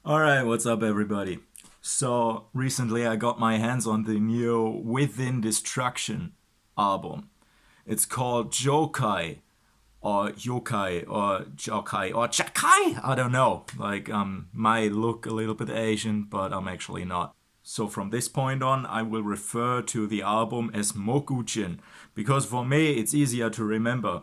Alright, what's up everybody? So, recently I got my hands on the new Within Destruction album. It's called Jokai, or Yokai, or Jokai, or Jakai! I don't know. Might look a little bit Asian, but I'm actually not. So from this point on, I will refer to the album as Mokujin, because for me it's easier to remember.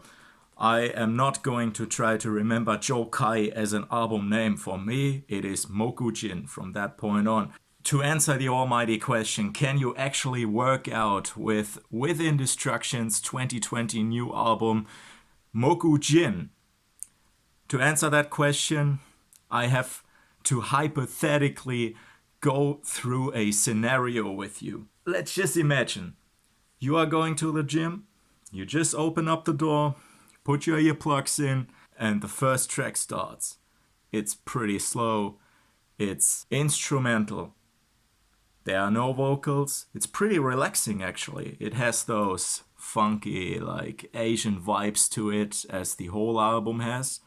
I am not going to try to remember Jokai as an album name. For me, it is Mokujin from that point on. To answer the almighty question, can you actually work out with Within Destruction's 2020 new album Mokujin? To answer that question, I have to hypothetically go through a scenario with you. Let's just imagine you are going to the gym, you just open up the door, put your earplugs in, and the first track starts. It's pretty slow, it's instrumental. There are no vocals. It's pretty relaxing actually. It has those funky, like Asian vibes to it, as the whole album has.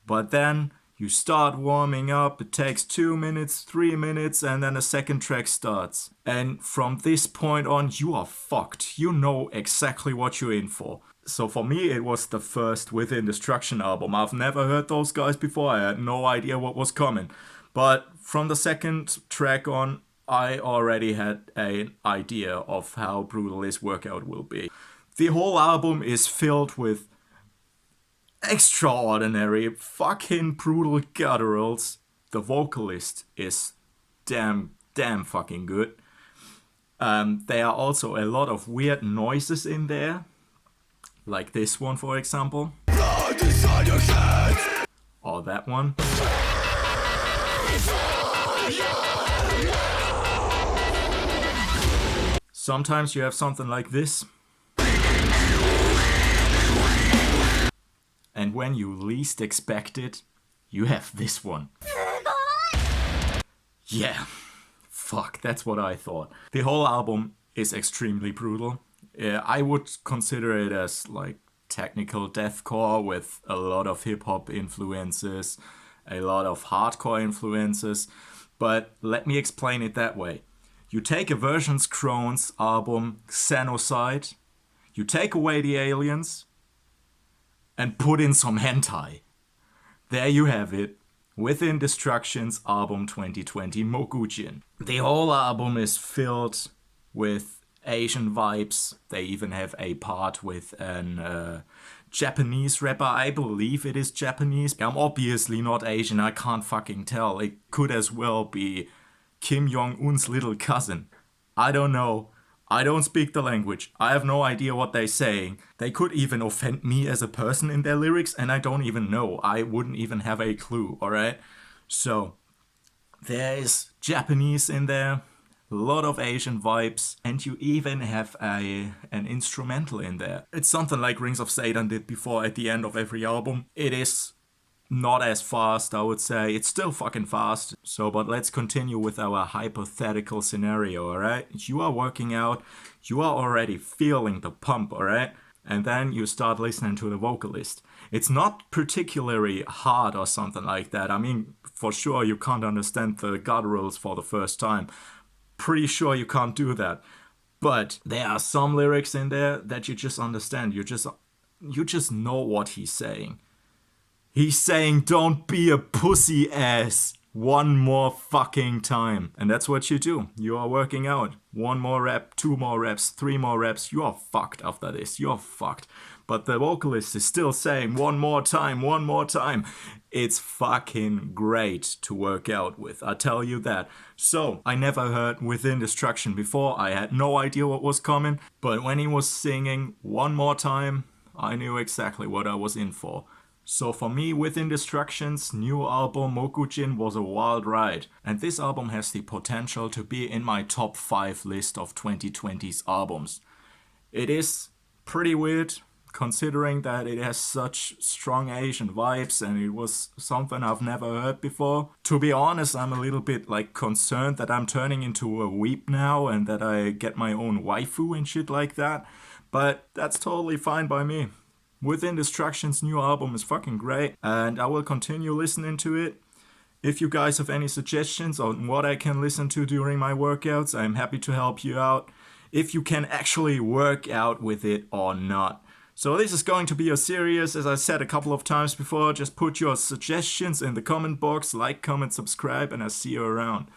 But then you start warming up, it takes 2 minutes, 3 minutes, and then a second track starts. And from this point on, you are fucked. You know exactly what you're in for. So for me, it was the first Within Destruction album. I've never heard those guys before. I had no idea what was coming. But from the second track on, I already had an idea of how brutal this workout will be. The whole album is filled with extraordinary, fucking brutal gutturals. The vocalist is damn fucking good. There are also a lot of weird noises in there, like this one, for example, or that one. Sometimes you have something like this. And when you least expect it, you have this one. Yeah, fuck, that's what I thought. The whole album is extremely brutal. I would consider it as like technical deathcore with a lot of hip-hop influences, a lot of hardcore influences, but let me explain it that way. You take a Versions Crone's album Xenocide, you take away the aliens, and put in some hentai. There you have it. Within Destruction's album 2020 Mokujin. The whole album is filled with Asian vibes. They even have a part with an Japanese rapper. I believe it is Japanese. I'm obviously not Asian. I can't fucking tell. It could as well be Kim Jong-un's little cousin. I don't know. I don't speak the language. I have no idea what they're saying. They could even offend me as a person in their lyrics, and I don't even know. I wouldn't even have a clue, alright? So, there is Japanese in there, a lot of Asian vibes, and you even have an instrumental in there. It's something like Rings of Satan did before at the end of every album. It is not as fast, I would say. It's still fucking fast. So, but let's continue with our hypothetical scenario, alright? You are working out, you are already feeling the pump, alright? And then you start listening to the vocalist. It's not particularly hard or something like that. I mean, for sure you can't understand the gutturals for the first time. Pretty sure you can't do that. But there are some lyrics in there that you just understand. You just know what he's saying. He's saying, don't be a pussy ass one more fucking time. And that's what you do. You are working out. 1 more rep, 2 more reps, 3 more reps. You are fucked after this. You're fucked. But the vocalist is still saying, 1 more time, 1 more time. It's fucking great to work out with. I tell you that. So, I never heard Within Destruction before. I had no idea what was coming. But when he was singing 1 more time, I knew exactly what I was in for. So for me, Within Destruction's new album Mokujin was a wild ride, and this album has the potential to be in my top 5 list of 2020's albums. It is pretty weird, considering that it has such strong Asian vibes and it was something I've never heard before. To be honest, I'm a little bit like concerned that I'm turning into a weep now and that I get my own waifu and shit like that, but that's totally fine by me. Within Destruction's new album is fucking great, and I will continue listening to it. If you guys have any suggestions on what I can listen to during my workouts, I'm happy to help you out. If you can actually work out with it or not. So this is going to be a series, as I said a couple of times before. Just put your suggestions in the comment box, like, comment, subscribe, and I'll see you around.